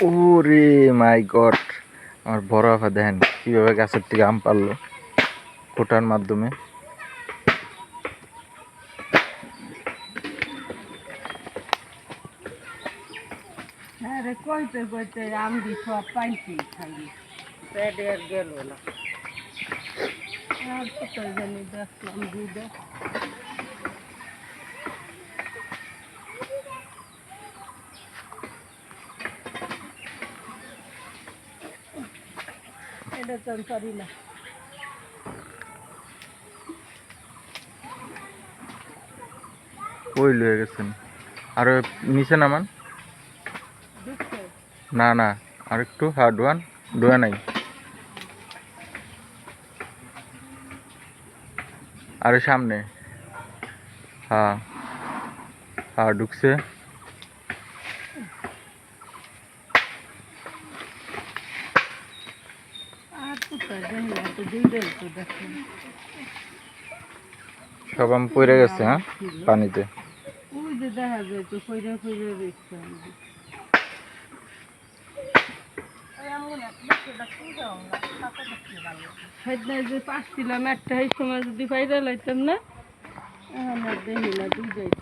ওরে মাই গড, আমার বড় আপা দেখেন কিভাবে গাছের থেকে আম পারলো কোটার মাধ্যমে। হ্যাঁ রে, কইতে কইতে আম দি সব পাইছি খালি পেটে আর গেল না। আর কোথায় জানি দেখলাম দুধে এটা তো আমি পারি না। ওই লয়ে গেছেন আর নিচে নামান। ঢুকছে না না, আর একটু হ্যাঁ ডোয়ান, ডোয়া নাই আর সামনে। হ্যাঁ হ্যাঁ ঢুকছে। আর কোথায় জানি না, তো দুইটাই তো দেখলাম। সব আম পড়ে গেছে হ্যাঁ পানিতে। ওই যে দেখা যায় তো কইরা কইরা দেখতে সেদিন যে পাচ্ছিলাম একটা এই সময় যদি বাইরে লাইতাম না, এখন আর দেখি না দুইটাই তো